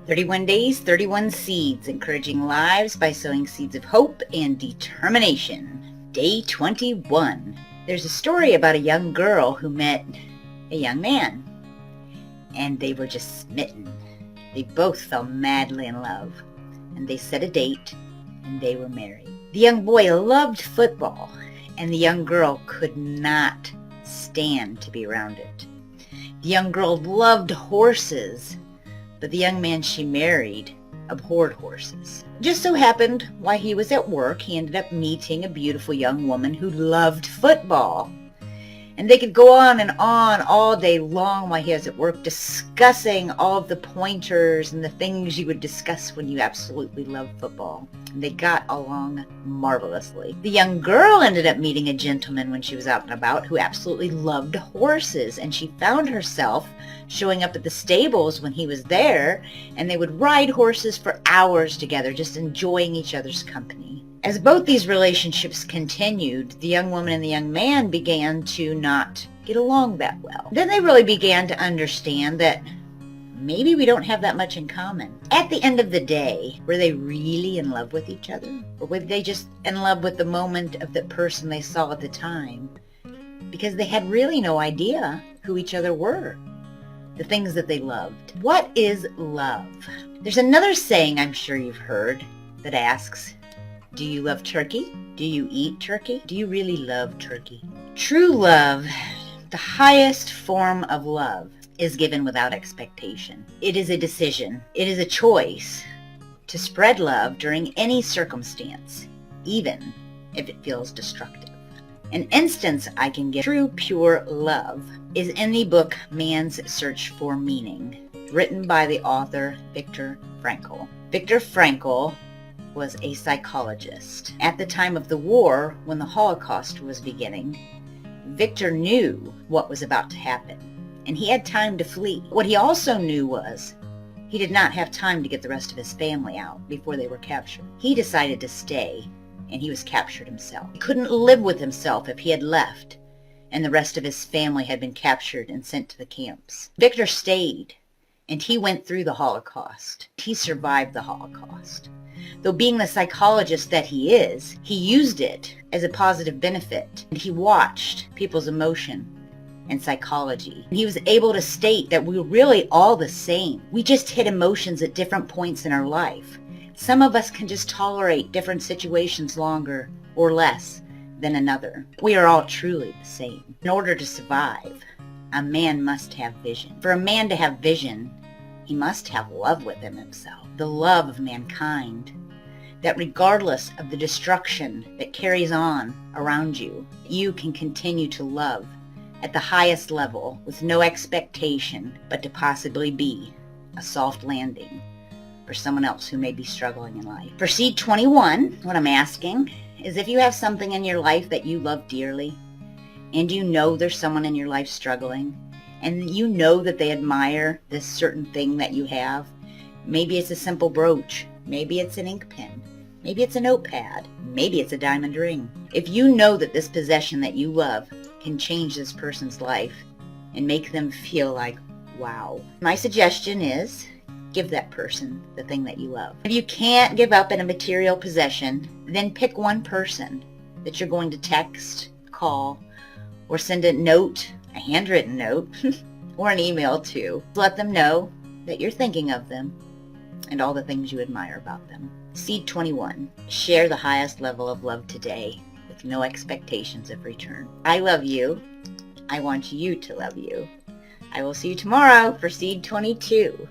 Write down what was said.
31 days, 31 seeds, encouraging lives by sowing seeds of hope and determination. Day 21. There's a story about a young girl who met a young man, and they were just smitten. They both fell madly in love, and they set a date, and they were married. The young boy loved football, and the young girl could not stand to be around it. The young girl loved horses, but the young man she married abhorred horses. It just so happened, while he was at work, he ended up meeting a beautiful young woman who loved football. And they could go on and on all day long while he was at work discussing all of the pointers and the things you would discuss when you absolutely love football. And they got along marvelously. The young girl ended up meeting a gentleman when she was out and about who absolutely loved horses, and she found herself showing up at the stables when he was there, and they would ride horses for hours together, just enjoying each other's company. As both these relationships continued, the young woman and the young man began to not get along that well. Then they really began to understand that maybe we don't have that much in common. At the end of the day, were they really in love with each other? Or were they just in love with the moment of the person they saw at the time? Because they had really no idea who each other were, the things that they loved. What is love? There's another saying I'm sure you've heard that asks, do you love turkey? Do you eat turkey? Do you really love turkey? True love, the highest form of love, is given without expectation. It is a decision. It is a choice to spread love during any circumstance, even if it feels destructive. An instance I can give true pure love is in the book Man's Search for Meaning, written by the author Viktor Frankl. Viktor Frankl was a psychologist. At the time of the war, when the Holocaust was beginning, Viktor knew what was about to happen, and he had time to flee. What he also knew was he did not have time to get the rest of his family out before they were captured. He decided to stay, and he was captured himself. He couldn't live with himself if he had left, and the rest of his family had been captured and sent to the camps. Viktor stayed, and he went through the Holocaust. He survived the Holocaust. Though being the psychologist that he is, he used it as a positive benefit. And he watched people's emotion and psychology. He was able to state that we were really all the same. We just hit emotions at different points in our life. Some of us can just tolerate different situations longer or less than another. We are all truly the same. In order to survive, a man must have vision. For a man to have vision, he must have love within himself, the love of mankind, that regardless of the destruction that carries on around you, you can continue to love at the highest level with no expectation but to possibly be a soft landing for someone else who may be struggling in life. For seed 21, what I'm asking is if you have something in your life that you love dearly, and you know there's someone in your life struggling, and you know that they admire this certain thing that you have. Maybe it's a simple brooch. Maybe it's an ink pen. Maybe it's a notepad. Maybe it's a diamond ring. If you know that this possession that you love can change this person's life and make them feel like, wow. My suggestion is give that person the thing that you love. If you can't give up in a material possession, then pick one person that you're going to text, call, or send a note, a handwritten note, or an email to. Let them know that you're thinking of them and all the things you admire about them. Seed 21. Share the highest level of love today with no expectations of return. I love you. I want you to love you. I will see you tomorrow for Seed 22.